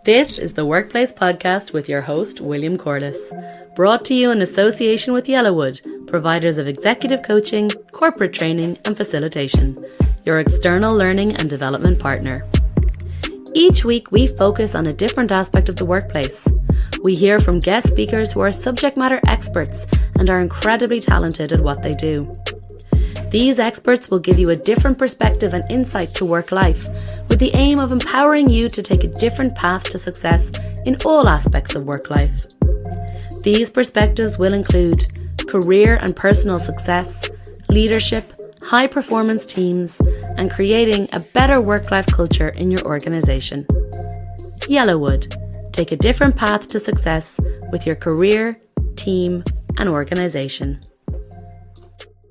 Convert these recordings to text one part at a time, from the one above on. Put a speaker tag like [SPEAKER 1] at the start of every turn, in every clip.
[SPEAKER 1] This is the Workplace Podcast with your host, William Corliss, brought to you in association with Yellowwood, providers of executive coaching, corporate training and facilitation, your external learning and development partner. Each week, we focus on a different aspect of the workplace. We hear from guest speakers who are subject matter experts and are incredibly talented at what they do. These experts will give you a different perspective and insight to work life, with the aim of empowering you to take a different path to success in all aspects of work life. These perspectives will include career and personal success, leadership, high-performance teams, and creating a better work-life culture in your organisation. Yellowwood. Take a different path to success with your career, team, and organisation.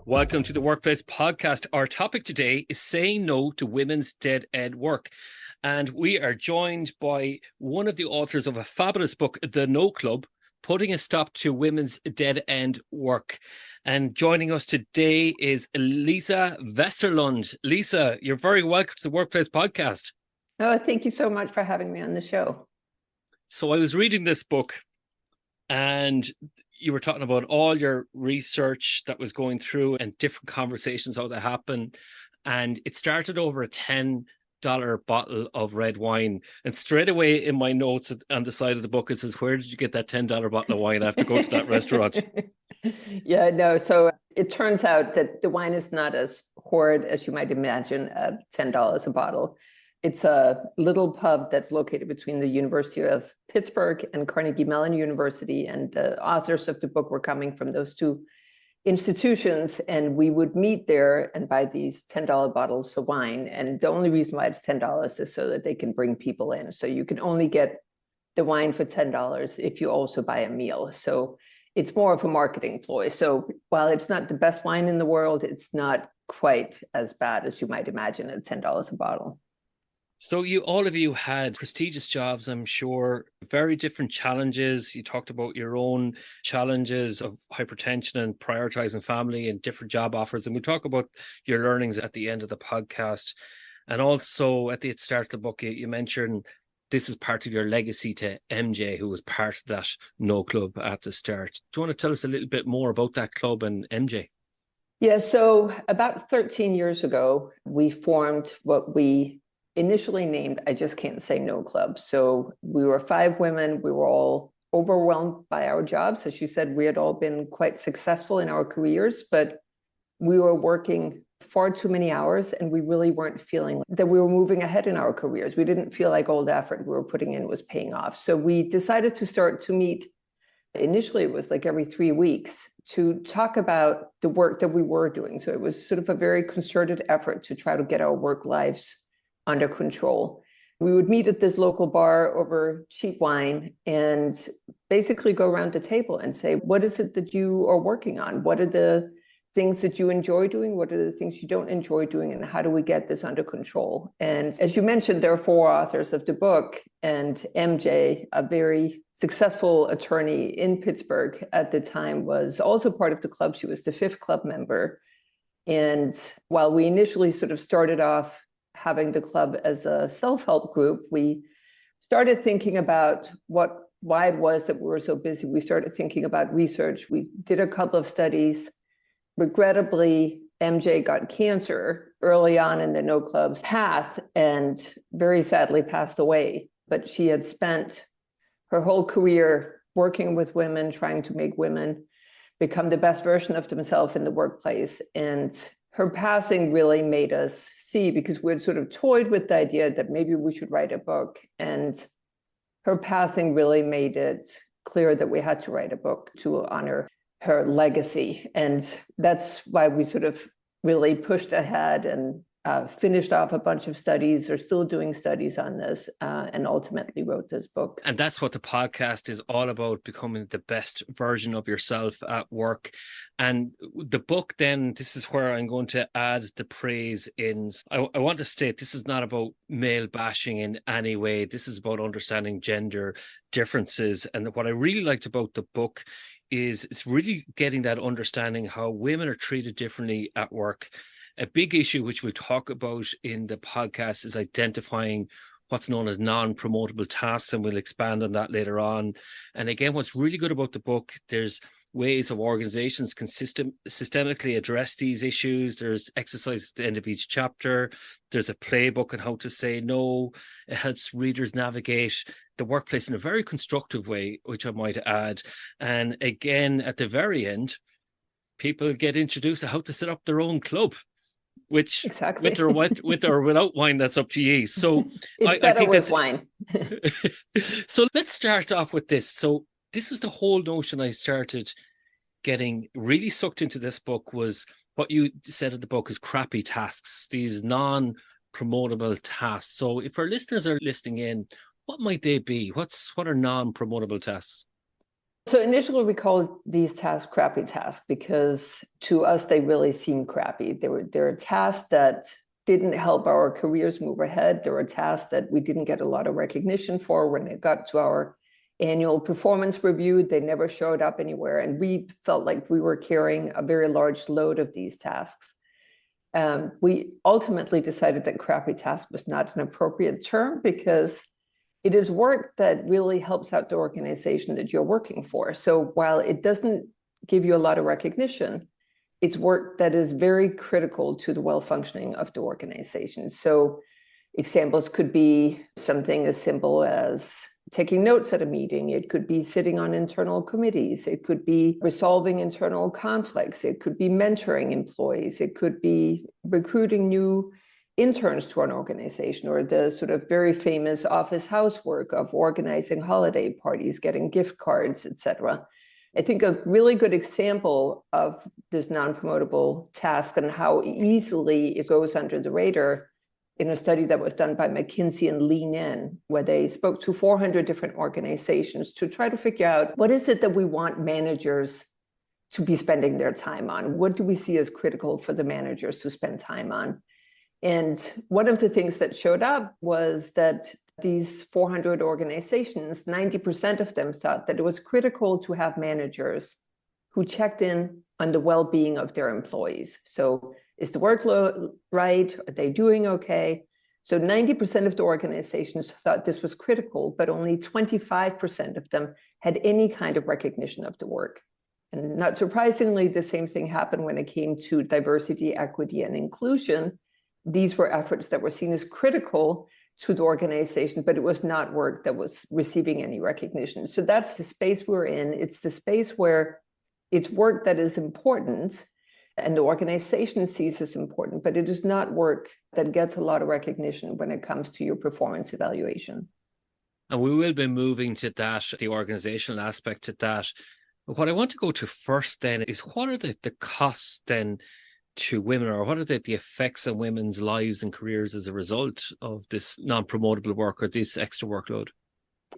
[SPEAKER 2] Welcome to the Workplace Podcast. Our topic today is saying no to women's dead-end work. And we are joined by one of the authors of a fabulous book, The No Club, Putting a Stop to Women's Dead-End Work. And joining us today is Lise Vesterlund. Lise, you're very welcome to the Workplace Podcast.
[SPEAKER 3] Oh, thank you so much for having me on the show.
[SPEAKER 2] So I was reading this book and you were talking about all your research that was going through and different conversations, how that happened. And it started over a $10 bottle of red wine. And straight away in my notes on the side of the book, it says, where did you get that $10 bottle of wine? I have to go to that restaurant.
[SPEAKER 3] Yeah, no. So it turns out that the wine is not as horrid as you might imagine at $10 a bottle. It's a little pub that's located between the University of Pittsburgh and Carnegie Mellon University. And the authors of the book were coming from those two institutions. And we would meet there and buy these $10 bottles of wine. And the only reason why it's $10 is so that they can bring people in. So you can only get the wine for $10 if you also buy a meal. So it's more of a marketing ploy. So while it's not the best wine in the world, it's not quite as bad as you might imagine at $10 a bottle.
[SPEAKER 2] So all of you had prestigious jobs, I'm sure, very different challenges. You talked about your own challenges of hypertension and prioritizing family and different job offers. And we'll talk about your learnings at the end of the podcast. And also at the start of the book, you mentioned this is part of your legacy to MJ, who was part of that No Club at the start. Do you want to tell us a little bit more about that club and MJ?
[SPEAKER 3] Yeah, so about 13 years ago, we formed what we initially named I Just Can't Say No Club. So we were 5 women. We were all overwhelmed by our jobs. As you said, we had all been quite successful in our careers, but we were working far too many hours and we really weren't feeling that we were moving ahead in our careers. We didn't feel like all the effort we were putting in was paying off. So we decided to start to meet. Initially, it was like every 3 weeks to talk about the work that we were doing. So it was sort of a very concerted effort to try to get our work lives under control. We would meet at this local bar over cheap wine and basically go around the table and say, what is it that you are working on? What are the things that you enjoy doing? What are the things you don't enjoy doing? And how do we get this under control? And as you mentioned, there are 4 authors of the book, and MJ, a very successful attorney in Pittsburgh at the time, was also part of the club. She was the 5th club member. And while we initially sort of started off having the club as a self-help group, we started thinking about why it was that we were so busy. We started thinking about research. We did a couple of studies. Regrettably, MJ got cancer early on in the No Club's path and very sadly passed away. But she had spent her whole career working with women, trying to make women become the best version of themselves in the workplace. And her passing really made us see, because we had sort of toyed with the idea that maybe we should write a book. And her passing really made it clear that we had to write a book to honor her legacy. And that's why we sort of really pushed ahead and finished off a bunch of studies, are still doing studies on this, and ultimately wrote this book.
[SPEAKER 2] And that's what the podcast is all about, becoming the best version of yourself at work. And the book, then, this is where I'm going to add the praise in. I want to state this is not about male bashing in any way. This is about understanding gender differences. And what I really liked about the book is it's really getting that understanding how women are treated differently at work. A big issue, which we'll talk about in the podcast, is identifying what's known as non-promotable tasks, and we'll expand on that later on. And again, what's really good about the book, there's ways of organizations can systemically address these issues. There's exercises at the end of each chapter. There's a playbook on how to say no. It helps readers navigate the workplace in a very constructive way, which I might add. And again, at the very end, people get introduced to how to set up their own club, which
[SPEAKER 3] exactly.
[SPEAKER 2] with or without wine, that's up to you. So
[SPEAKER 3] it's better with wine.
[SPEAKER 2] So let's start off with this. So this is the whole notion I started getting really sucked into this book, was what you said in the book is crappy tasks, these non-promotable tasks. So if our listeners are listening in, what might they be? What are non-promotable tasks?
[SPEAKER 3] So initially we called these tasks crappy tasks because to us, they really seemed crappy. They're tasks that didn't help our careers move ahead. There were tasks that we didn't get a lot of recognition for. When it got to our annual performance review, they never showed up anywhere. And we felt like we were carrying a very large load of these tasks. We ultimately decided that crappy task was not an appropriate term because it is work that really helps out the organization that you're working for. So while it doesn't give you a lot of recognition, it's work that is very critical to the well-functioning of the organization. So examples could be something as simple as taking notes at a meeting. It could be sitting on internal committees. It could be resolving internal conflicts. It could be mentoring employees. It could be recruiting new interns to an organization, or the sort of very famous office housework of organizing holiday parties, getting gift cards, etc. I think a really good example of this non-promotable task and how easily it goes under the radar in a study that was done by McKinsey and Lean In, where they spoke to 400 different organizations to try to figure out what is it that we want managers to be spending their time on? What do we see as critical for the managers to spend time on? And one of the things that showed up was that these 400 organizations, 90% of them thought that it was critical to have managers who checked in on the well-being of their employees. So is the workload right? Are they doing okay? So 90% of the organizations thought this was critical, but only 25% of them had any kind of recognition of the work. And not surprisingly, the same thing happened when it came to diversity, equity, and inclusion. These were efforts that were seen as critical to the organization, but it was not work that was receiving any recognition. So that's the space we're in. It's the space where it's work that is important and the organization sees as important, but it is not work that gets a lot of recognition when it comes to your performance evaluation.
[SPEAKER 2] And we will be moving to that, the organizational aspect to that. But what I want to go to first then is, what are the costs then to women, or what are the effects on women's lives and careers as a result of this non-promotable work or this extra workload?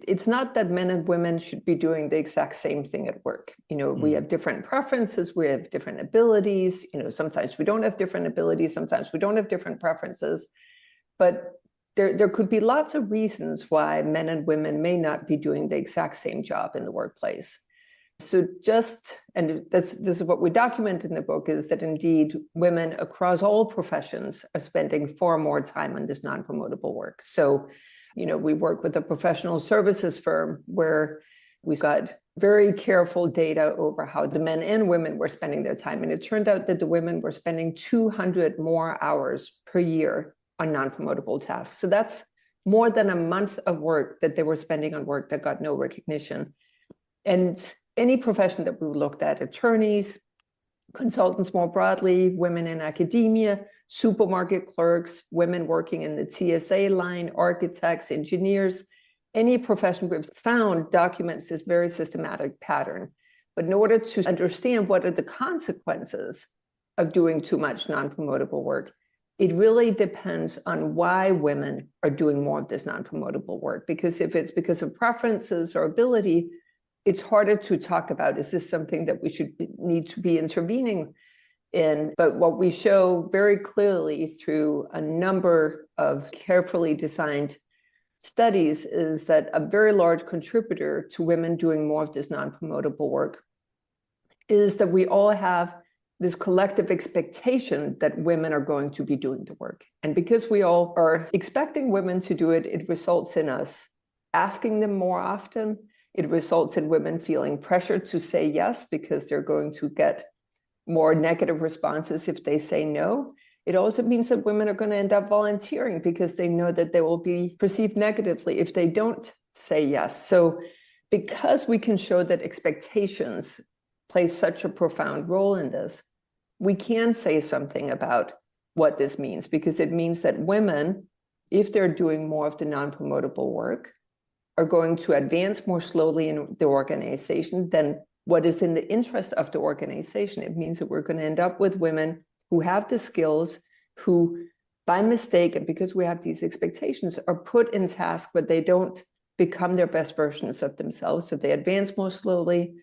[SPEAKER 3] It's not that men and women should be doing the exact same thing at work. We have different preferences, we have different abilities. Sometimes we don't have different abilities, sometimes we don't have different preferences. But there could be lots of reasons why men and women may not be doing the exact same job in the workplace. So this is what we document in the book, is that indeed women across all professions are spending far more time on this non-promotable work. So, we work with a professional services firm where we've got very careful data over how the men and women were spending their time. And it turned out that the women were spending 200 more hours per year on non-promotable tasks. So that's more than a month of work that they were spending on work that got no recognition. And any profession that we looked at, attorneys, consultants more broadly, women in academia, supermarket clerks, women working in the TSA line, architects, engineers, any profession we've found documents this very systematic pattern. But in order to understand what are the consequences of doing too much non-promotable work, it really depends on why women are doing more of this non-promotable work. Because if it's because of preferences or ability, it's harder to talk about, is this something that we need to be intervening in? But what we show very clearly through a number of carefully designed studies is that a very large contributor to women doing more of this non-promotable work is that we all have this collective expectation that women are going to be doing the work. And because we all are expecting women to do it, it results in us asking them more often. It results in women feeling pressured to say yes because they're going to get more negative responses if they say no. It also means that women are going to end up volunteering because they know that they will be perceived negatively if they don't say yes. So because we can show that expectations play such a profound role in this, we can say something about what this means, because it means that women, if they're doing more of the non-promotable work, are going to advance more slowly in the organization than what is in the interest of the organization. It means that we're going to end up with women who have the skills, who by mistake, and because we have these expectations, are put in tasks where they don't become their best versions of themselves. So they advance more slowly,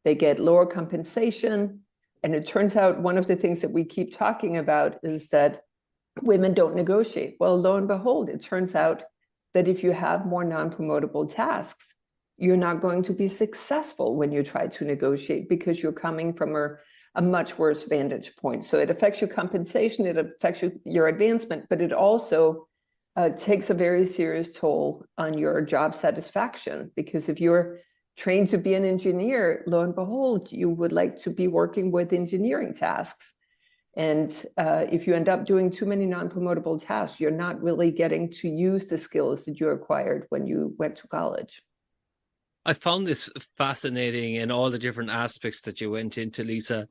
[SPEAKER 3] they get lower compensation. And it turns out one of the things that we keep talking about is that women don't negotiate. Well, lo and behold, it turns out that if you have more non-promotable tasks, you're not going to be successful when you try to negotiate because you're coming from a much worse vantage point. So it affects your compensation, it affects your advancement, but it also takes a very serious toll on your job satisfaction, because if you're trained to be an engineer, lo and behold, you would like to be working with engineering tasks. And if you end up doing too many non-promotable tasks, you're not really getting to use the skills that you acquired when you went to college.
[SPEAKER 2] I found this fascinating in all the different aspects that you went into, Lisa.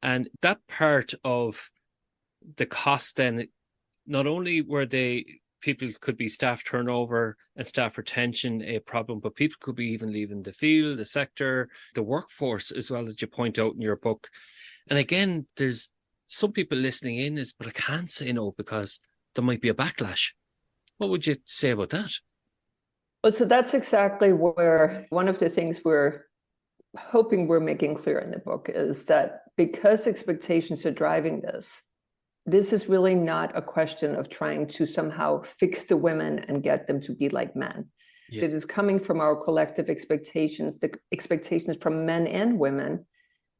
[SPEAKER 2] And that part of the cost then, not only were people could be staff turnover and staff retention a problem, but people could be even leaving the field, the sector, the workforce, as well, as you point out in your book. And again, there's some people listening in but I can't say no because there might be a backlash. What would you say about that?
[SPEAKER 3] Well, so that's exactly where one of the things we're hoping we're making clear in the book is that because expectations are driving this is really not a question of trying to somehow fix the women and get them to be like men. Yeah. It is coming from our collective expectations, the expectations from men and women.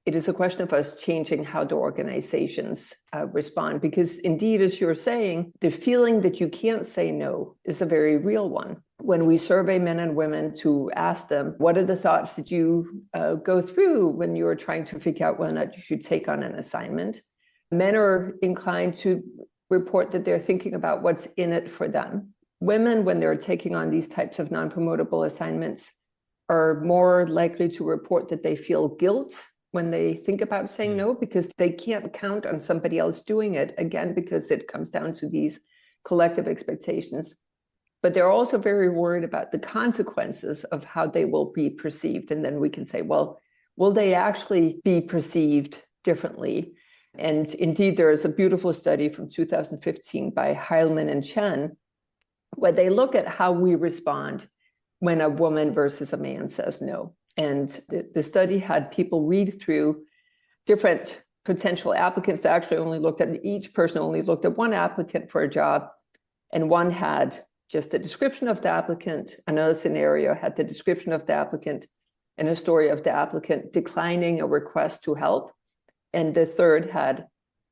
[SPEAKER 3] It is a question of us changing how the organizations respond, because indeed, as you're saying, the feeling that you can't say no is a very real one. When we survey men and women to ask them, what are the thoughts that you go through when you're trying to figure out whether or not you should take on an assignment? Men are inclined to report that they're thinking about what's in it for them. Women, when they're taking on these types of non-promotable assignments, are more likely to report that they feel guilt when they think about saying no, because they can't count on somebody else doing it, again, because it comes down to these collective expectations. But they're also very worried about the consequences of how they will be perceived. And then we can say, well, will they actually be perceived differently? And indeed, there is a beautiful study from 2015 by Heilman and Chen, where they look at how we respond when a woman versus a man says no. And the study had people read through different potential applicants. They actually only looked at, each person only looked at one applicant for a job, and one had just the description of the applicant. Another scenario had the description of the applicant and a story of the applicant declining a request to help. And the third had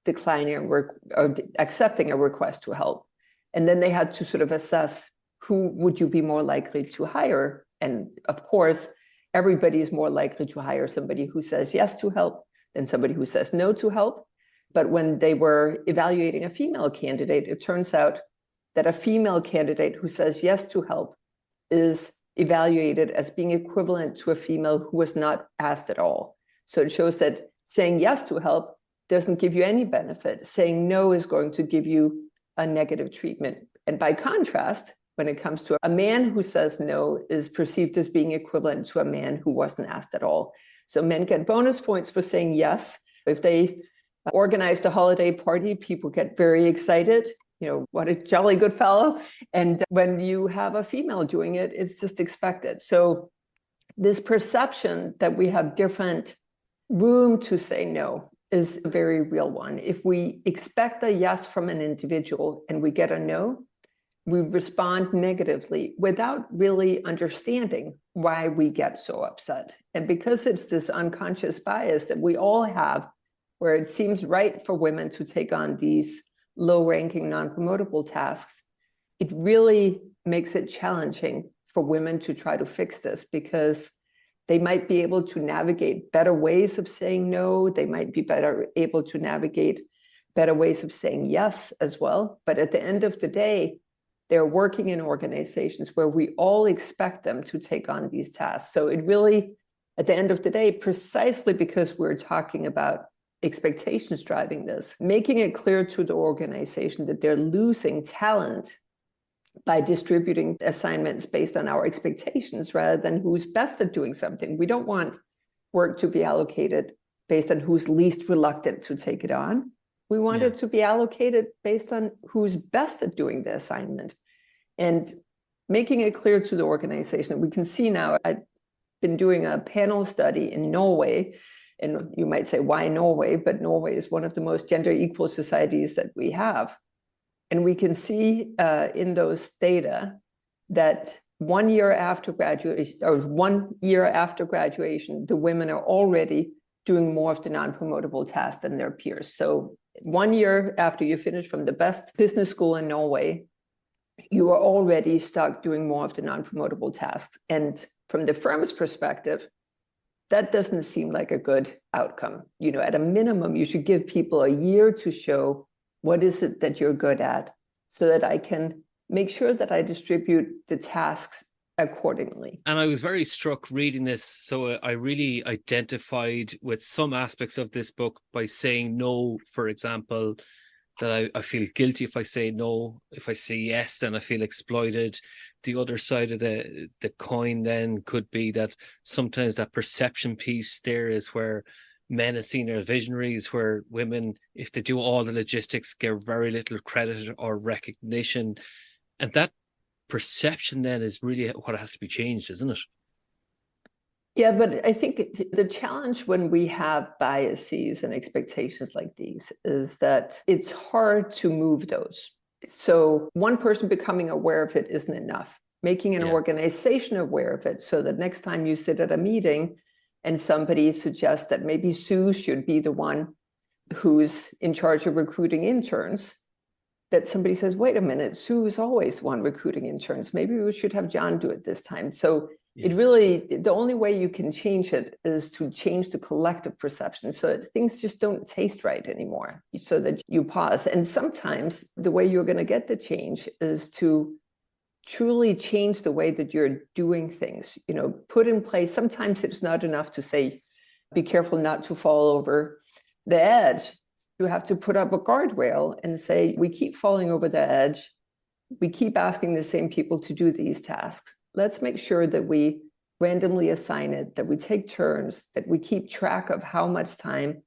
[SPEAKER 3] declining or accepting a request to help. And then they had to sort of assess who would you be more likely to hire. And of course, everybody is more likely to hire somebody who says yes to help than somebody who says no to help. But when they were evaluating a female candidate, it turns out that a female candidate who says yes to help is evaluated as being equivalent to a female who was not asked at all. So it shows that saying yes to help doesn't give you any benefit. Saying no is going to give you a negative treatment. And by contrast, when it comes to a man who says no is perceived as being equivalent to a man who wasn't asked at all. So men get bonus points for saying yes. If they organize a holiday party, people get very excited. You know, what a jolly good fellow. And when you have a female doing it, it's just expected. So this perception that we have different room to say no is a very real one. If we expect a yes from an individual and we get a no, we respond negatively without really understanding why we get so upset. And because it's this unconscious bias that we all have where it seems right for women to take on these low-ranking, non-promotable tasks, it really makes it challenging for women to try to fix this, because they might be able to navigate better ways of saying no. They might be better able to navigate better ways of saying yes as well. But at the end of the day, they're working in organizations where we all expect them to take on these tasks. So it really, at the end of the day, precisely because we're talking about expectations driving this, making it clear to the organization that they're losing talent by distributing assignments based on our expectations rather than who's best at doing something. We don't want work to be allocated based on who's least reluctant to take it on. We want it to be allocated based on who's best at doing the assignment, and making it clear to the organization. We can see now, I've been doing a panel study in Norway, and you might say, why Norway? But Norway is one of the most gender equal societies that we have. And we can see in those data that 1 year after graduation, or 1 year after graduation, the women are already doing more of the non-promotable tasks than their peers. So 1 year after you finish from the best business school in Norway, you are already stuck doing more of the non-promotable tasks. And from the firm's perspective, that doesn't seem like a good outcome. You know, at a minimum, you should give people a year to show what is it that you're good at, so that I can make sure that I distribute the tasks accordingly.
[SPEAKER 2] And I was very struck reading this. So I really identified with some aspects of this book by saying no, for example, that I feel guilty if I say no. If I say yes, then I feel exploited. The other side of the coin then could be that sometimes that perception piece there is where men are seen as visionaries, where women, if they do all the logistics, get very little credit or recognition. And that perception then is really what has to be changed, isn't it?
[SPEAKER 3] Yeah, but I think the challenge when we have biases and expectations like these is that it's hard to move those. So one person becoming aware of it isn't enough. Making an organization aware of it, so that next time you sit at a meeting and somebody suggests that maybe Sue should be the one who's in charge of recruiting interns, that somebody says, wait a minute, Sue is always the one recruiting interns. Maybe we should have John do it this time. So it really, the only way you can change it is to change the collective perception, so that things just don't taste right anymore, so that you pause. And sometimes the way you're going to get the change is to truly change the way that you're doing things, you know, put in place. Sometimes it's not enough to say, be careful not to fall over the edge. You have to put up a guardrail and say, we keep falling over the edge. We keep asking the same people to do these tasks. Let's make sure that we randomly assign it, that we take turns, that we keep track of how much time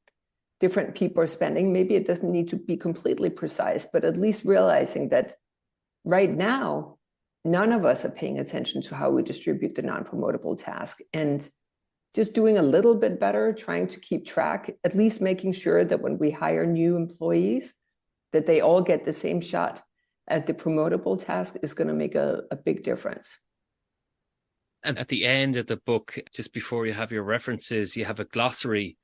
[SPEAKER 3] different people are spending. Maybe it doesn't need to be completely precise, but at least realizing that right now, none of us are paying attention to how we distribute the non-promotable task, and just doing a little bit better, trying to keep track, at least making sure that when we hire new employees, that they all get the same shot at the promotable task is going to make a big difference.
[SPEAKER 2] And at the end of the book, just before you have your references, you have a glossary.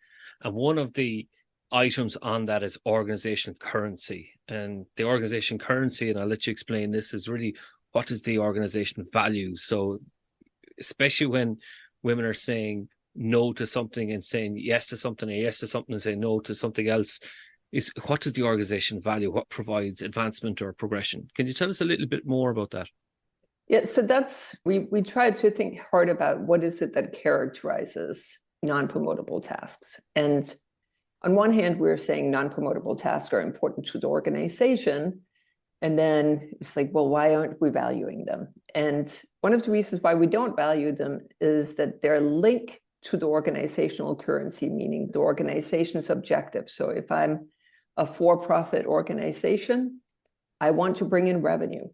[SPEAKER 2] And one of the items on that is organization currency. And the organization currency, and I'll let you explain this, is really what does the organization value? So especially when women are saying no to something and saying yes to something, or yes to something and saying no to something else, is what does the organization value? What provides advancement or progression? Can you tell us a little bit more about that?
[SPEAKER 3] Yeah, so that's, we tried to think hard about what is it that characterizes non-promotable tasks. And on one hand, we're saying non-promotable tasks are important to the organization. And then it's like, well, why aren't we valuing them? And one of the reasons why we don't value them is that they're linked to the organizational currency, meaning the organization's objective. So if I'm a for-profit organization, I want to bring in revenue.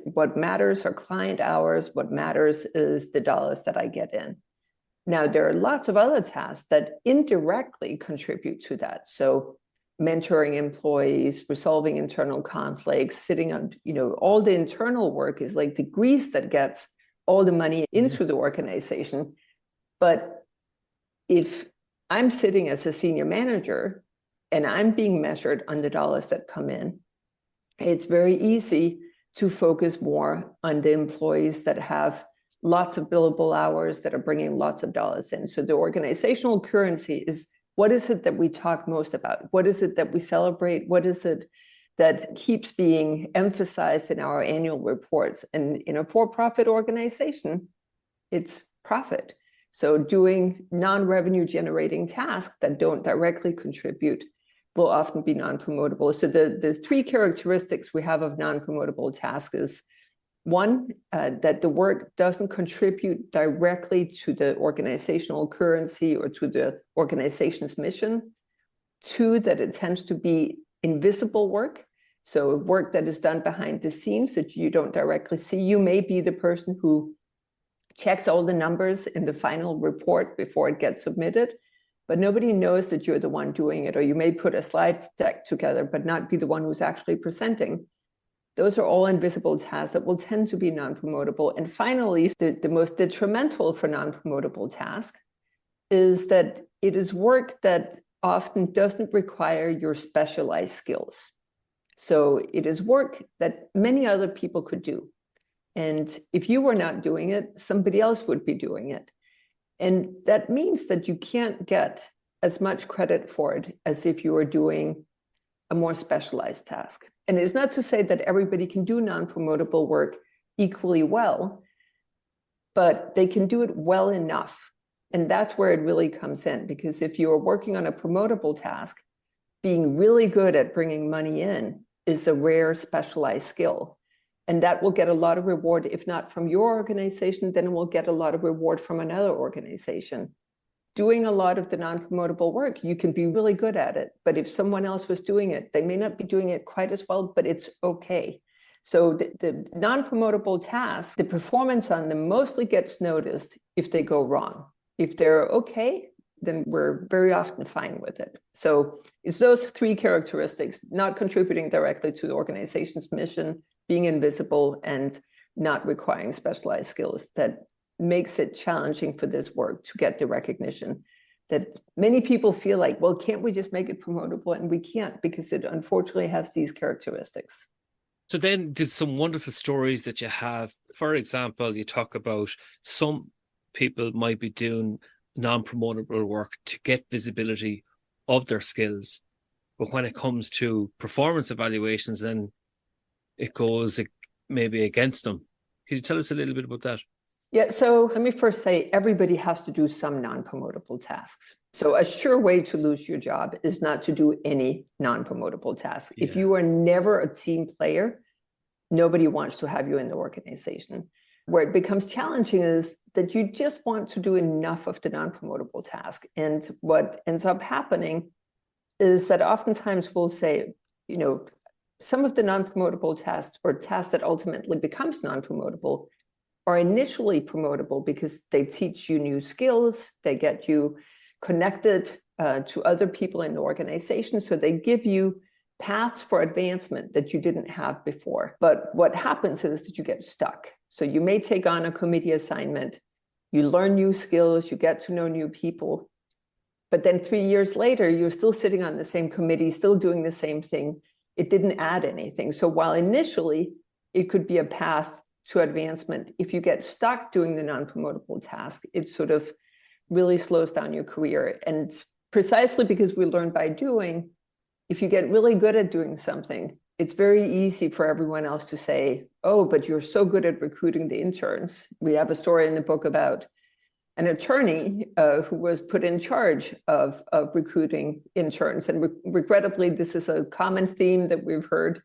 [SPEAKER 3] What matters are client hours. What matters is the dollars that I get in. Now, there are lots of other tasks that indirectly contribute to that. So mentoring employees, resolving internal conflicts, sitting on, all the internal work is like the grease that gets all the money into the organization. But if I'm sitting as a senior manager and I'm being measured on the dollars that come in, it's very easy to focus more on the employees that have lots of billable hours that are bringing lots of dollars in. So the organizational currency is, what is it that we talk most about? What is it that we celebrate? What is it that keeps being emphasized in our annual reports? And in a for-profit organization, it's profit. So doing non-revenue generating tasks that don't directly contribute will often be non-promotable. So the three characteristics we have of non-promotable tasks is, one, that the work doesn't contribute directly to the organizational currency or to the organization's mission. Two, that it tends to be invisible work. So work that is done behind the scenes that you don't directly see. You may be the person who checks all the numbers in the final report before it gets submitted, but nobody knows that you're the one doing it. Or you may put a slide deck together, but not be the one who's actually presenting. Those are all invisible tasks that will tend to be non-promotable. And finally, the most detrimental for non-promotable tasks is that it is work that often doesn't require your specialized skills. So it is work that many other people could do. And if you were not doing it, somebody else would be doing it. And that means that you can't get as much credit for it as if you were doing a more specialized task. And it's not to say that everybody can do non-promotable work equally well, but they can do it well enough. And that's where it really comes in, because if you are working on a promotable task, being really good at bringing money in is a rare specialized skill. And that will get a lot of reward, if not from your organization, then it will get a lot of reward from another organization. Doing a lot of the non-promotable work, you can be really good at it. But if someone else was doing it, they may not be doing it quite as well, but it's okay. So the non-promotable tasks, the performance on them mostly gets noticed if they go wrong. If they're okay, then we're very often fine with it. So it's those three characteristics: not contributing directly to the organization's mission, being invisible, and not requiring specialized skills, that makes it challenging for this work to get the recognition that many people feel like, well, can't we just make it promotable? And we can't, because it unfortunately has these characteristics.
[SPEAKER 2] So then there's some wonderful stories that you have. For example, you talk about some people might be doing non-promotable work to get visibility of their skills. But when it comes to performance evaluations, then it goes maybe against them. Can you tell us a little bit about that?
[SPEAKER 3] Yeah, so let me first say everybody has to do some non-promotable tasks. So a sure way to lose your job is not to do any non-promotable tasks. Yeah. If you are never a team player, nobody wants to have you in the organization. Where it becomes challenging is that you just want to do enough of the non-promotable task. And what ends up happening is that oftentimes we'll say, you know, some of the non-promotable tasks, or tasks that ultimately becomes non-promotable, are initially promotable because they teach you new skills, they get you connected to other people in the organization, so they give you paths for advancement that you didn't have before. But what happens is that you get stuck. So you may take on a committee assignment, you learn new skills, you get to know new people, but then 3 years later, you're still sitting on the same committee, still doing the same thing. It didn't add anything. So while initially it could be a path to advancement, if you get stuck doing the non-promotable task, it sort of really slows down your career. And precisely because we learn by doing, if you get really good at doing something, it's very easy for everyone else to say, oh, but you're so good at recruiting the interns. We have a story in the book about an attorney who was put in charge of recruiting interns. And regrettably, this is a common theme that we've heard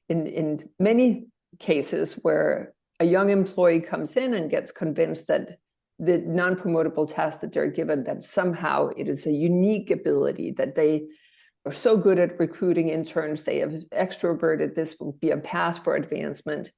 [SPEAKER 3] in many cases where a young employee comes in and gets convinced that the non-promotable task that they're given, that somehow it is a unique ability, that they are so good at recruiting interns, they have extroverted, this will be a path for advancement.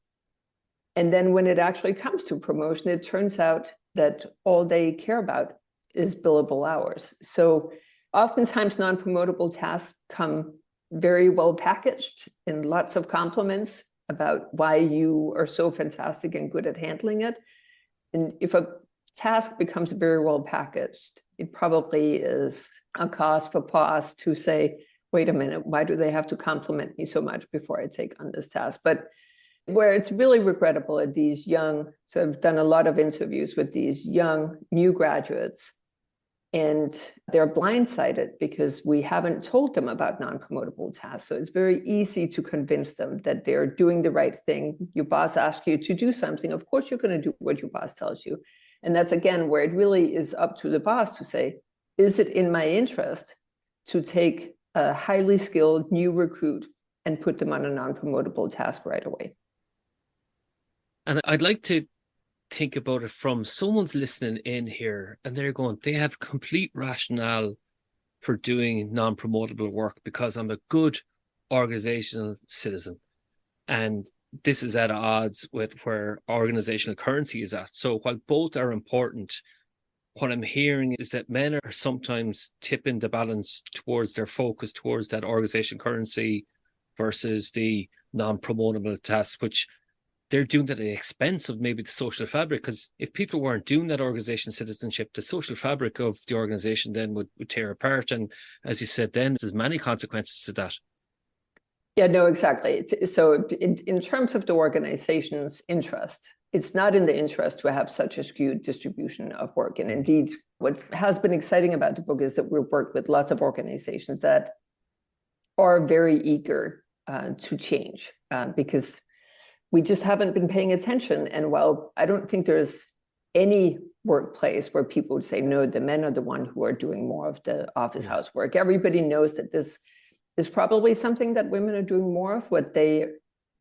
[SPEAKER 3] And then when it actually comes to promotion, it turns out that all they care about is billable hours. So oftentimes non-promotable tasks come very well packaged in lots of compliments about why you are so fantastic and good at handling it. And if a task becomes very well packaged, it probably is a cause for pause to say, wait a minute, why do they have to compliment me so much before I take on this task? But where it's really regrettable at these young, so I've done a lot of interviews with these young new graduates, and they're blindsided because we haven't told them about non-promotable tasks. So it's very easy to convince them that they're doing the right thing. Your boss asks you to do something. Of course, you're going to do what your boss tells you. And that's, again, where it really is up to the boss to say, is it in my interest to take a highly skilled new recruit and put them on a non-promotable task right away?
[SPEAKER 2] And I'd like to think about it from someone's listening in here and they're going, they have complete rationale for doing non-promotable work because I'm a good organizational citizen. And this is at odds with where organizational currency is at. So while both are important, what I'm hearing is that men are sometimes tipping the balance towards their focus, towards that organizational currency versus the non-promotable tasks, which they're doing that at the expense of maybe the social fabric. Because if people weren't doing that organizational citizenship, the social fabric of the organization then would tear apart. And as you said, then there's many consequences to that.
[SPEAKER 3] Yeah, no, exactly. So in terms of the organization's interest, it's not in the interest to have such a skewed distribution of work. And indeed, what has been exciting about the book is that we've worked with lots of organizations that are very eager to change because we just haven't been paying attention. And while I don't think there's any workplace where people would say, no, the men are the one who are doing more of the office housework. Everybody knows that this is probably something that women are doing more of. What they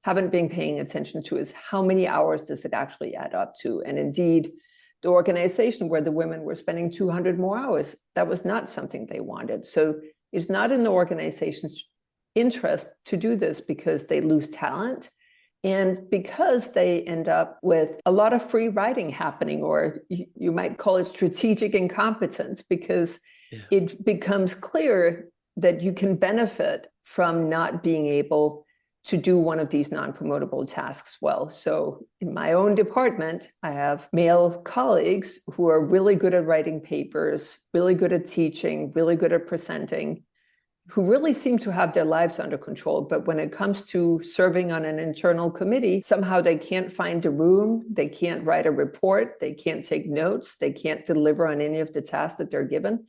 [SPEAKER 3] haven't been paying attention to is how many hours does it actually add up to? And indeed, the organization where the women were spending 200 more hours, that was not something they wanted. So it's not in the organization's interest to do this because they lose talent and because they end up with a lot of free riding happening, or you might call it strategic incompetence, because it becomes clear that you can benefit from not being able to do one of these non-promotable tasks well. So in my own department, I have male colleagues who are really good at writing papers, really good at teaching, really good at presenting, who really seem to have their lives under control. But when it comes to serving on an internal committee, somehow they can't find a room, they can't write a report, they can't take notes, they can't deliver on any of the tasks that they're given.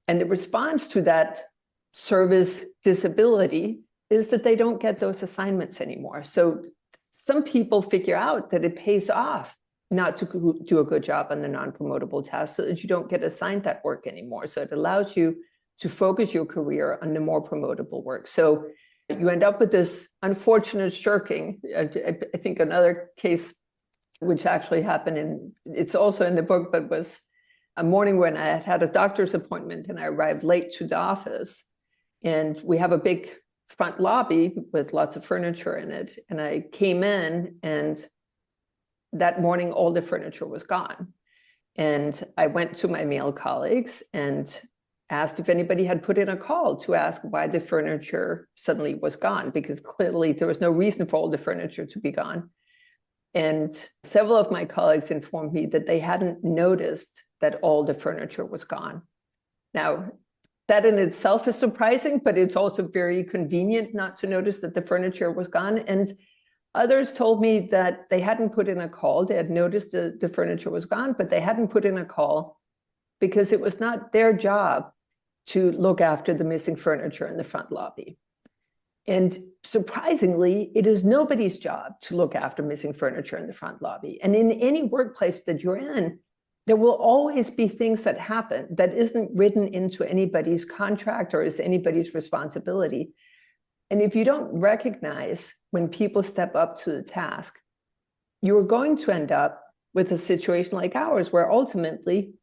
[SPEAKER 3] And the response to that service disability is that they don't get those assignments anymore. So some people figure out that it pays off not to do a good job on the non-promotable tasks so that you don't get assigned that work anymore. So it allows you to focus your career on the more promotable work. So you end up with this unfortunate shirking. I think another case which actually happened it's also in the book, but was a morning when I had a doctor's appointment and I arrived late to the office. And we have a big front lobby with lots of furniture in it. And I came in and that morning, all the furniture was gone. And I went to my male colleagues and asked if anybody had put in a call to ask why the furniture suddenly was gone, because clearly there was no reason for all the furniture to be gone. And several of my colleagues informed me that they hadn't noticed that all the furniture was gone. Now, that in itself is surprising, but it's also very convenient not to notice that the furniture was gone. And others told me that they hadn't put in a call. They had noticed the furniture was gone, but they hadn't put in a call because it was not their job to look after the missing furniture in the front lobby. And surprisingly, it is nobody's job to look after missing furniture in the front lobby. And in any workplace that you're in, there will always be things that happen that isn't written into anybody's contract or is anybody's responsibility. And if you don't recognize when people step up to the task, you are going to end up with a situation like ours, where ultimately,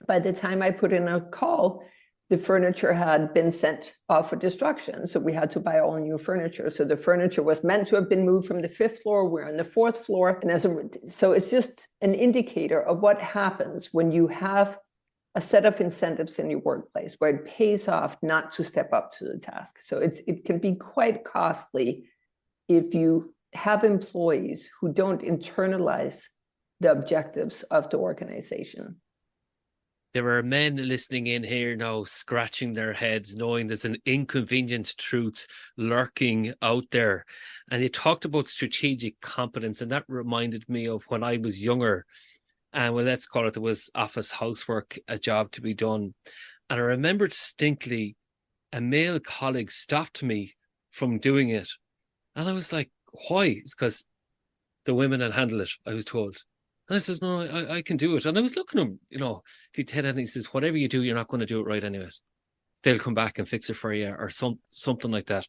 [SPEAKER 3] by the time I put in a call, the furniture had been sent off for destruction. So we had to buy all new furniture. So the furniture was meant to have been moved from the 5th floor. We're on the 4th floor. And so it's just an indicator of what happens when you have a set of incentives in your workplace where it pays off not to step up to the task. So it can be quite costly if you have employees who don't internalize the objectives of the organization.
[SPEAKER 2] There are men listening in here now, scratching their heads, knowing there's an inconvenient truth lurking out there. And you talked about strategic competence, and that reminded me of when I was younger. And well, let's call it, there was office housework, a job to be done. And I remember distinctly a male colleague stopped me from doing it. And I was like, why? It's because the women will handle it, I was told. And I says, no, I can do it. And I was looking at him, if you tell him, he says, whatever you do, you're not going to do it right anyways. They'll come back and fix it for you or something like that.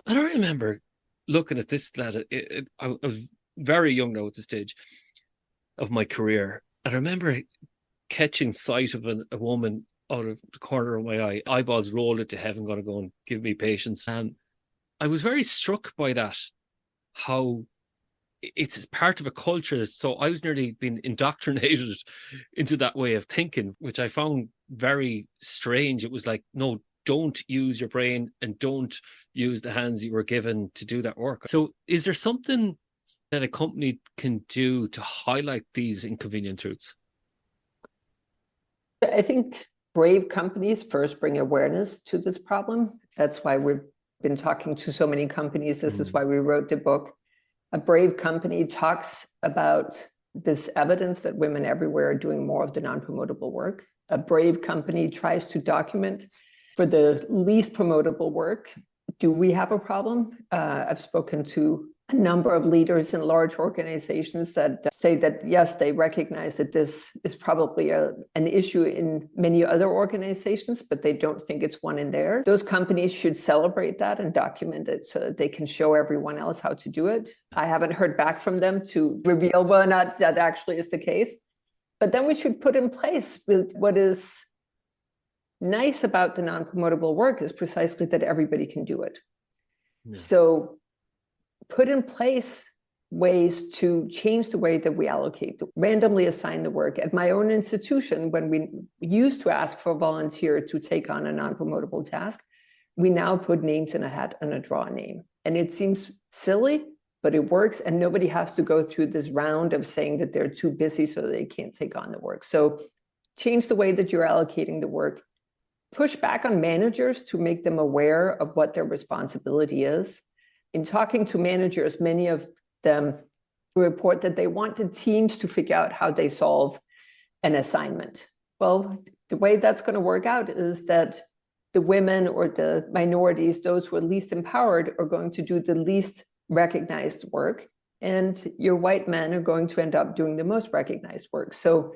[SPEAKER 2] And I remember looking at this lad. I was very young now at the stage of my career. And I remember catching sight of a woman out of the corner of my eye, eyeballs rolled into heaven, going to go and give me patience. And I was very struck by that, how it's part of a culture. So I was nearly being indoctrinated into that way of thinking, which I found very strange. It was like, no, don't use your brain and don't use the hands you were given to do that work. So is there something that a company can do to highlight these inconvenient truths?
[SPEAKER 3] I think brave companies first bring awareness to this problem. That's why we've been talking to so many companies. This is why we wrote the book. A brave company talks about this evidence that women everywhere are doing more of the non-promotable work. A brave company tries to document for the least promotable work. Do we have a problem? I've spoken to a number of leaders in large organizations that say that, yes, they recognize that this is probably an issue in many other organizations, but they don't think it's one in theirs. Those companies should celebrate that and document it so that they can show everyone else how to do it. I haven't heard back from them to reveal whether or not that actually is the case. But then we should put in place what is nice about the non-promotable work is precisely that everybody can do it. Yeah. So put in place ways to change the way that we allocate, randomly assign the work. At my own institution, when we used to ask for a volunteer to take on a non-promotable task, we now put names in a hat and draw a name. And it seems silly, but it works. And nobody has to go through this round of saying that they're too busy so they can't take on the work. So change the way that you're allocating the work. Push back on managers to make them aware of what their responsibility is. In talking to managers, many of them report that they want the teams to figure out how they solve an assignment. Well, the way that's going to work out is that the women or the minorities, those who are least empowered, are going to do the least recognized work, and your white men are going to end up doing the most recognized work. So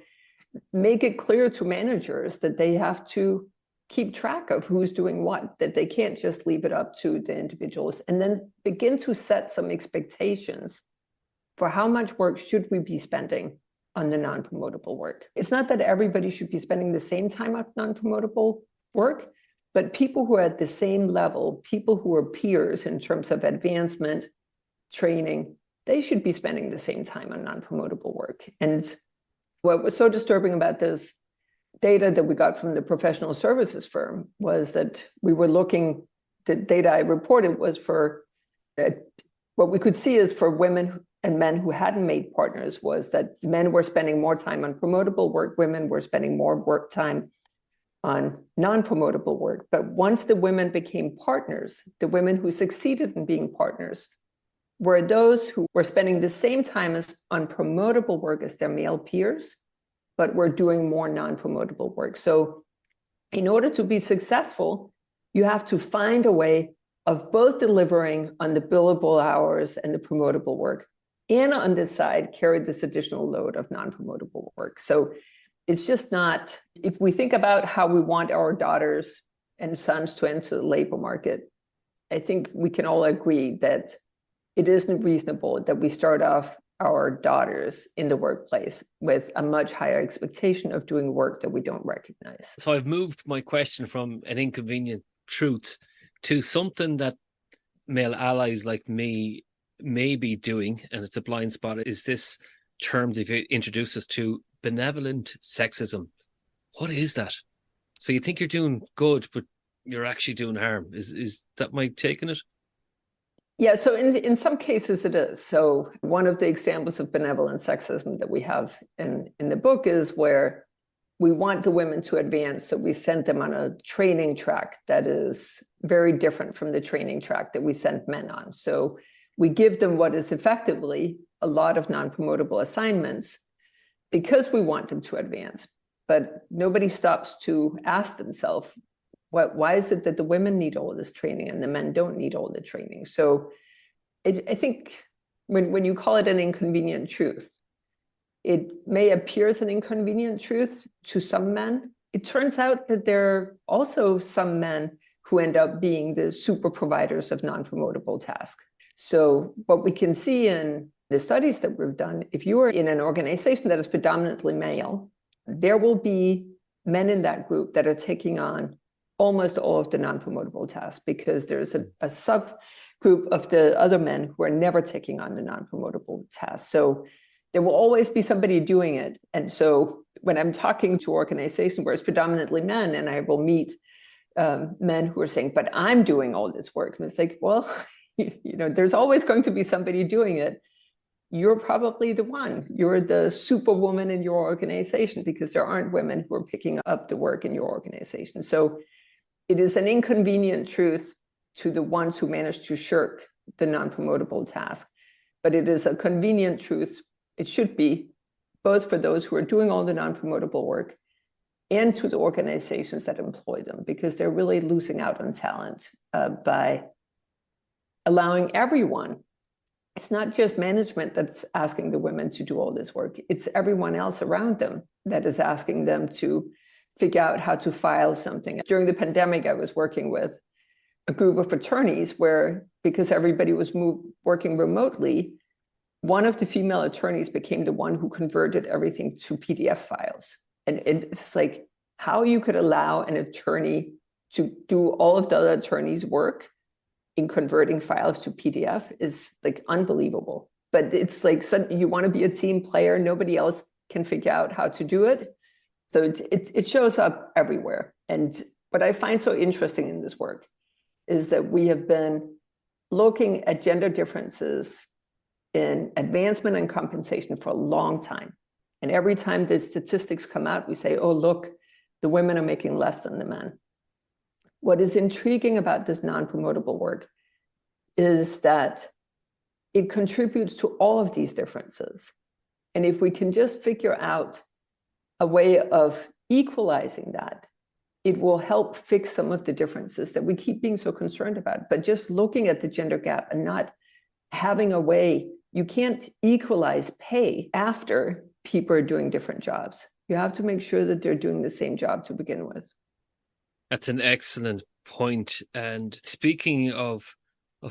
[SPEAKER 3] make it clear to managers that they have to keep track of who's doing what, that they can't just leave it up to the individuals, and then begin to set some expectations for how much work should we be spending on the non-promotable work. It's not that everybody should be spending the same time on non-promotable work, but people who are at the same level, people who are peers in terms of advancement, training, they should be spending the same time on non-promotable work. And what was so disturbing about this data that we got from the professional services firm was that we were looking, the data I reported was for, what we could see is for women and men who hadn't made partners was that men were spending more time on promotable work, women were spending more work time on non-promotable work. But once the women became partners, the women who succeeded in being partners were those who were spending the same time on promotable work as their male peers, but were doing more non-promotable work. So in order to be successful, you have to find a way of both delivering on the billable hours and the promotable work, and on this side, carry this additional load of non-promotable work. So it's just not, if we think about how we want our daughters and sons to enter the labor market, I think we can all agree that it isn't reasonable that we start off our daughters in the workplace with a much higher expectation of doing work that we don't recognize.
[SPEAKER 2] So I've moved my question from an inconvenient truth to something that male allies like me may be doing, and it's a blind spot, is this term that you introduced us to, benevolent sexism. What is that? So you think you're doing good, but you're actually doing harm. Is that my take on it?
[SPEAKER 3] Yeah, so in some cases it is. So one of the examples of benevolent sexism that we have in the book is where we want the women to advance, so we sent them on a training track that is very different from the training track that we sent men on. So we give them what is effectively a lot of non-promotable assignments because we want them to advance. But nobody stops to ask themselves, why is it that the women need all this training and the men don't need all the training? So I think when you call it an inconvenient truth, it may appear as an inconvenient truth to some men. It turns out that there are also some men who end up being the super providers of non-promotable tasks. So what we can see in the studies that we've done, if you are in an organization that is predominantly male, there will be men in that group that are taking on almost all of the non-promotable tasks, because there's a subgroup of the other men who are never taking on the non-promotable tasks. So there will always be somebody doing it. And so when I'm talking to organizations where it's predominantly men, and I will meet men who are saying, but I'm doing all this work. And it's like, well, there's always going to be somebody doing it. You're probably the one. You're the superwoman in your organization, because there aren't women who are picking up the work in your organization. So it is an inconvenient truth to the ones who manage to shirk the non-promotable task. But it is a convenient truth, it should be, both for those who are doing all the non-promotable work and to the organizations that employ them, because they're really losing out on talent by allowing everyone. It's not just management that's asking the women to do all this work. It's everyone else around them that is asking them to figure out how to file something. During the pandemic, I was working with a group of attorneys where, because everybody was working remotely, one of the female attorneys became the one who converted everything to PDF files. And it's like, how you could allow an attorney to do all of the other attorneys' work in converting files to PDF is like unbelievable. But it's like, so you want to be a team player, nobody else can figure out how to do it. So it shows up everywhere. And what I find so interesting in this work is that we have been looking at gender differences in advancement and compensation for a long time. And every time the statistics come out, we say, oh, look, the women are making less than the men. What is intriguing about this non-promotable work is that it contributes to all of these differences. And if we can just figure out a way of equalizing that, it will help fix some of the differences that we keep being so concerned about. But just looking at the gender gap and not having a way, you can't equalize pay after people are doing different jobs. You have to make sure that they're doing the same job to begin with.
[SPEAKER 2] That's an excellent point. And speaking of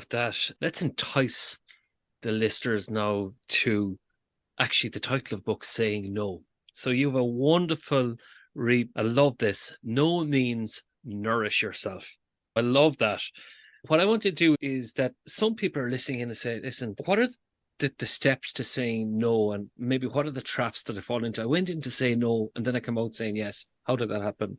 [SPEAKER 2] that, let's entice the listeners now to actually the title of book, Saying No. So you have a wonderful read. I love this. No means nourish yourself. I love that. What I want to do is that some people are listening in and say, listen, what are the steps to saying no? And maybe what are the traps that I fall into? I went in to say no, and then I come out saying yes. How did that happen?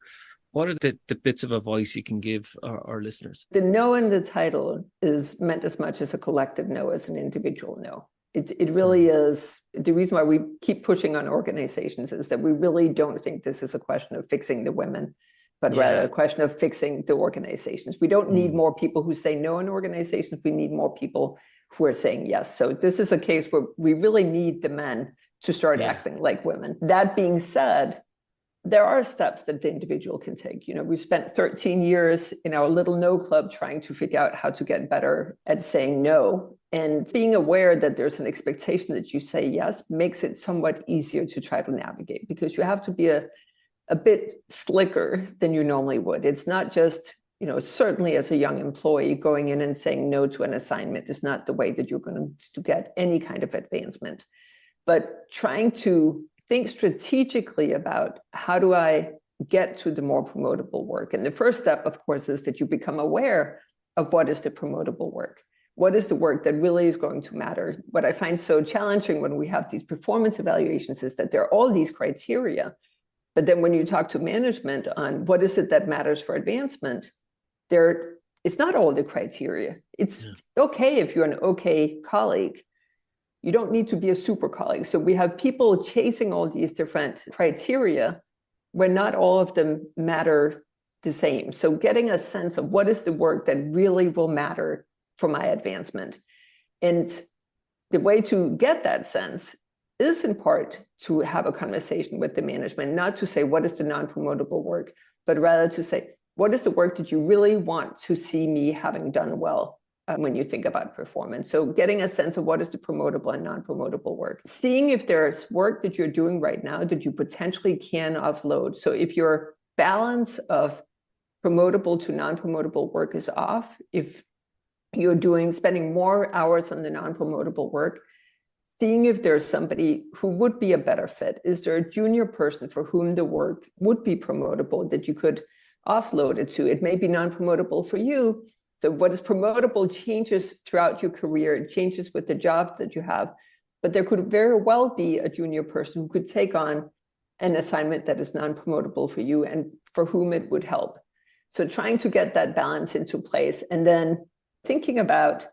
[SPEAKER 2] What are the bits of advice you can give our listeners?
[SPEAKER 3] The no in the title is meant as much as a collective no as an individual no. It really is. The reason why we keep pushing on organizations is that we really don't think this is a question of fixing the women, but rather a question of fixing the organizations. We don't need more people who say no in organizations. We need more people who are saying yes. So this is a case where we really need the men to start acting like women. That being said, there are steps that the individual can take. We've spent 13 years in our little no club trying to figure out how to get better at saying no. And being aware that there's an expectation that you say yes makes it somewhat easier to try to navigate, because you have to be a bit slicker than you normally would. It's not just, certainly as a young employee, going in and saying no to an assignment is not the way that you're going to get any kind of advancement. But trying to think strategically about, how do I get to the more promotable work? And the first step, of course, is that you become aware of what is the promotable work. What is the work that really is going to matter? What I find so challenging when we have these performance evaluations is that there are all these criteria, but then when you talk to management on what is it that matters for advancement, it's not all the criteria. It's okay if you're an okay colleague. You don't need to be a super colleague. So we have people chasing all these different criteria where not all of them matter the same. So getting a sense of what is the work that really will matter for my advancement. And the way to get that sense is in part to have a conversation with the management, not to say what is the non-promotable work, but rather to say, what is the work that you really want to see me having done well when you think about performance? So getting a sense of what is the promotable and non-promotable work. Seeing if there's work that you're doing right now that you potentially can offload. So if your balance of promotable to non-promotable work is off, if you're spending more hours on the non-promotable work, seeing if there's somebody who would be a better fit. Is there a junior person for whom the work would be promotable that you could offload it to? It may be non-promotable for you. So what is promotable changes throughout your career. It changes with the job that you have. But there could very well be a junior person who could take on an assignment that is non-promotable for you and for whom it would help. So trying to get that balance into place, and then thinking about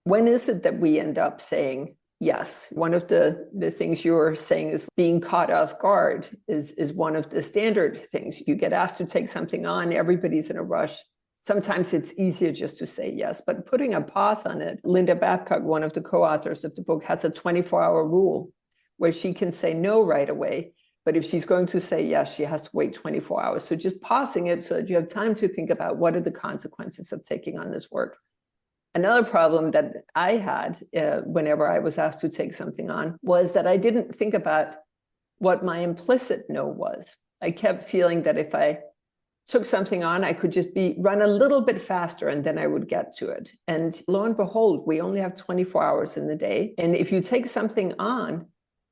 [SPEAKER 3] when is it that we end up saying yes. One of the things you're saying is being caught off guard is one of the standard things. You get asked to take something on, everybody's in a rush. Sometimes it's easier just to say yes, but putting a pause on it. Linda Babcock, one of the co-authors of the book, has a 24-hour rule where she can say no right away. But if she's going to say yes, she has to wait 24 hours. So just pausing it so that you have time to think about what are the consequences of taking on this work. Another problem that I had whenever I was asked to take something on was that I didn't think about what my implicit no was. I kept feeling that if I took something on, I could just run a little bit faster and then I would get to it. And lo and behold, we only have 24 hours in the day. And if you take something on,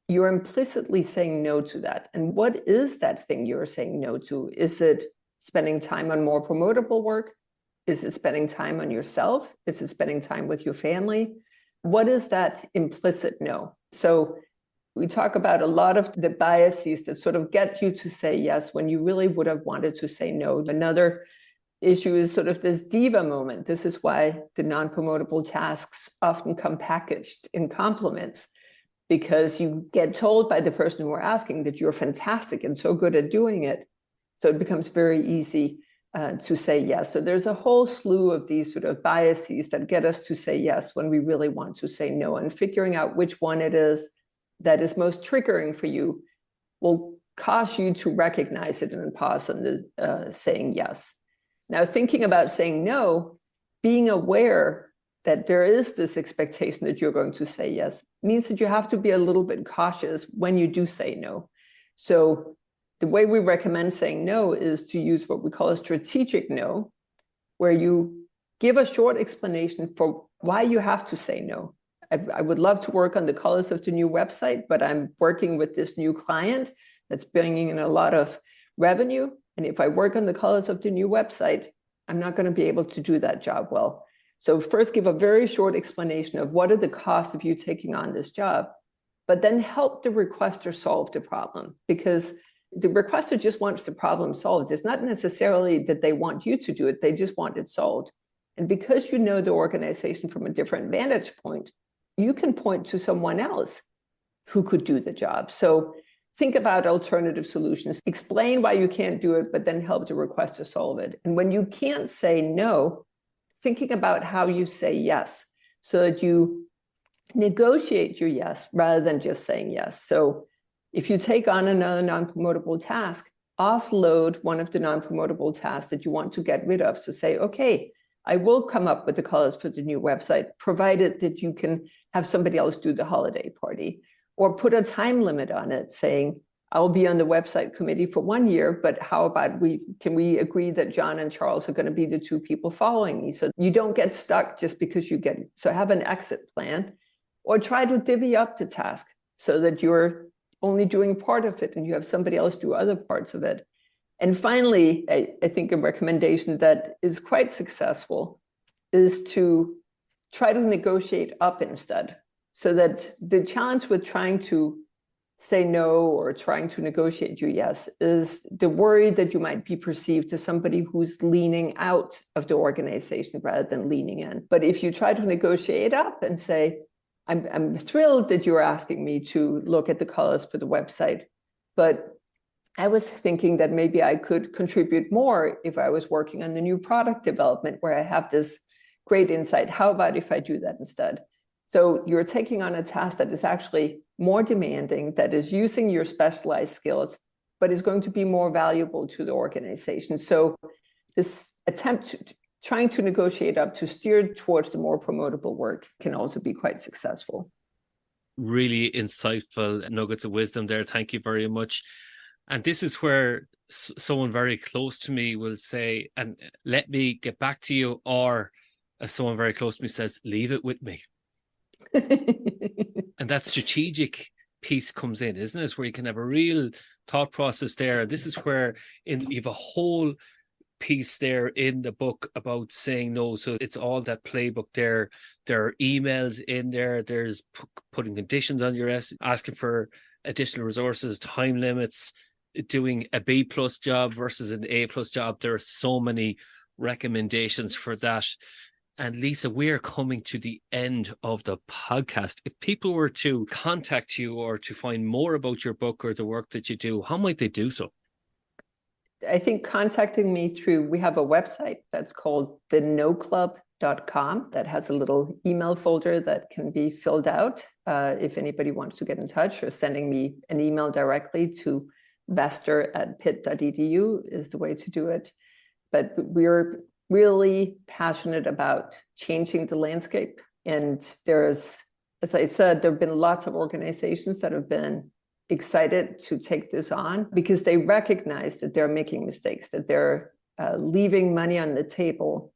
[SPEAKER 3] you're implicitly saying no to that. And what is that thing you're saying no to? Is it spending time on more promotable work? Is it spending time on yourself? Is it spending time with your family? What is that implicit no? So we talk about a lot of the biases that sort of get you to say yes when you really would have wanted to say no. Another issue is sort of this diva moment. This is why the non-promotable tasks often come packaged in compliments, because you get told by the person who are asking that you're fantastic and so good at doing it. So it becomes very easy to say yes. So there's a whole slew of these sort of biases that get us to say yes when we really want to say no, and figuring out which one it is that is most triggering for you will cause you to recognize it and pause on the saying yes. Now, thinking about saying no, being aware that there is this expectation that you're going to say yes means that you have to be a little bit cautious when you do say no. So the way we recommend saying no is to use what we call a strategic no, where you give a short explanation for why you have to say no. I would love to work on the colors of the new website, but I'm working with this new client that's bringing in a lot of revenue. And if I work on the colors of the new website, I'm not going to be able to do that job well. So first, give a very short explanation of what are the costs of you taking on this job, but then help the requester solve the problem, because the requester just wants the problem solved. It's not necessarily that they want you to do it. They just want it solved. And because you know the organization from a different vantage point, you can point to someone else who could do the job. So think about alternative solutions. Explain why you can't do it, but then help the requester solve it. And when you can't say no, thinking about how you say yes so that you negotiate your yes rather than just saying yes. So if you take on another non-promotable task, offload one of the non-promotable tasks that you want to get rid of. So say, okay, I will come up with the colors for the new website, provided that you can have somebody else do the holiday party, or put a time limit on it saying, I'll be on the website committee for 1 year, but how about can we agree that John and Charles are going to be the two people following me? So you don't get stuck just because so have an exit plan, or try to divvy up the task so that you're only doing part of it and you have somebody else do other parts of it. And finally, I think a recommendation that is quite successful is to try to negotiate up instead. So that the challenge with trying to say no or trying to negotiate your yes is the worry that you might be perceived as somebody who's leaning out of the organization rather than leaning in. But if you try to negotiate up and say, I'm thrilled that you're asking me to look at the colors for the website, but I was thinking that maybe I could contribute more if I was working on the new product development where I have this great insight. How about if I do that instead? So you're taking on a task that is actually more demanding, that is using your specialized skills, but is going to be more valuable to the organization. So this attempt trying to negotiate up to steer towards the more promotable work can also be quite successful.
[SPEAKER 2] Really insightful nuggets of wisdom there. Thank you very much. And this is where someone very close to me will say, and let me get back to you, or as someone very close to me says, leave it with me. And that strategic piece comes in, isn't it? Where you can have a real thought process there. This is where you have a whole piece there in the book about saying no. So it's all that playbook there. There are emails in there. There's putting conditions on your asking for additional resources, time limits, doing a B+ job versus an A+ job. There are so many recommendations for that. And Lise, we're coming to the end of the podcast. If people were to contact you or to find more about your book or the work that you do, how might they do so?
[SPEAKER 3] I think contacting me through, we have a website that's called thenoclub.com that has a little email folder that can be filled out if anybody wants to get in touch, or sending me an email directly to vester@pitt.edu is the way to do it. But we're really passionate about changing the landscape. And there's, as I said, there have been lots of organizations that have been excited to take this on because they recognize that they're making mistakes, that they're leaving money on the table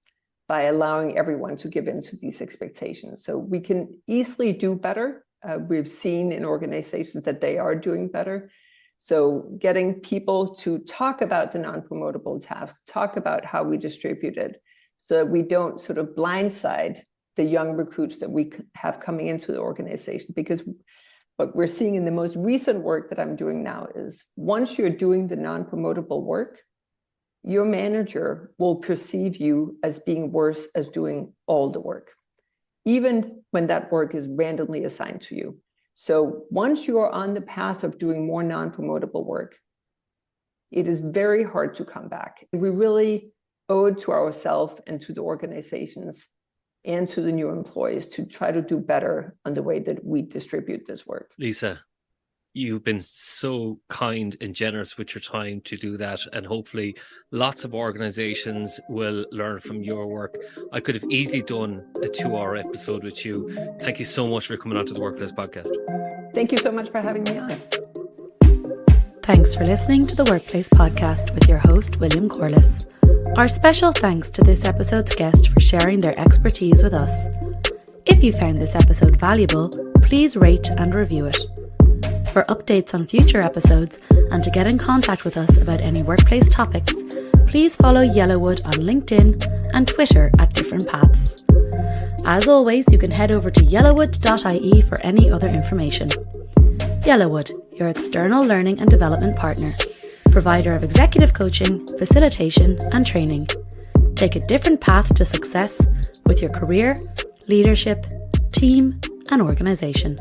[SPEAKER 3] by allowing everyone to give in to these expectations. So we can easily do better. We've seen in organizations that they are doing better. So getting people to talk about the non-promotable task, talk about how we distribute it, so that we don't sort of blindside the young recruits that we have coming into the organization. Because what we're seeing in the most recent work that I'm doing now is once you're doing the non-promotable work, your manager will perceive you as being worse as doing all the work, even when that work is randomly assigned to you. So once you are on the path of doing more non-promotable work, it is very hard to come back. We really owe it to ourselves and to the organizations and to the new employees to try to do better on the way that we distribute this work.
[SPEAKER 2] Lise, you've been so kind and generous with your time to do that. And hopefully lots of organizations will learn from your work. I could have easily done a 2-hour episode with you. Thank you so much for coming on to the Workplace Podcast.
[SPEAKER 3] Thank you so much for having me on.
[SPEAKER 1] Thanks for listening to the Workplace Podcast with your host, William Corliss. Our special thanks to this episode's guest for sharing their expertise with us. If you found this episode valuable, please rate and review it. For updates on future episodes and to get in contact with us about any workplace topics, please follow Yellowwood on LinkedIn and Twitter at Different Paths. As always, you can head over to yellowwood.ie for any other information. Yellowwood, your external learning and development partner, provider of executive coaching, facilitation and training. Take a different path to success with your career, leadership, team and organisation.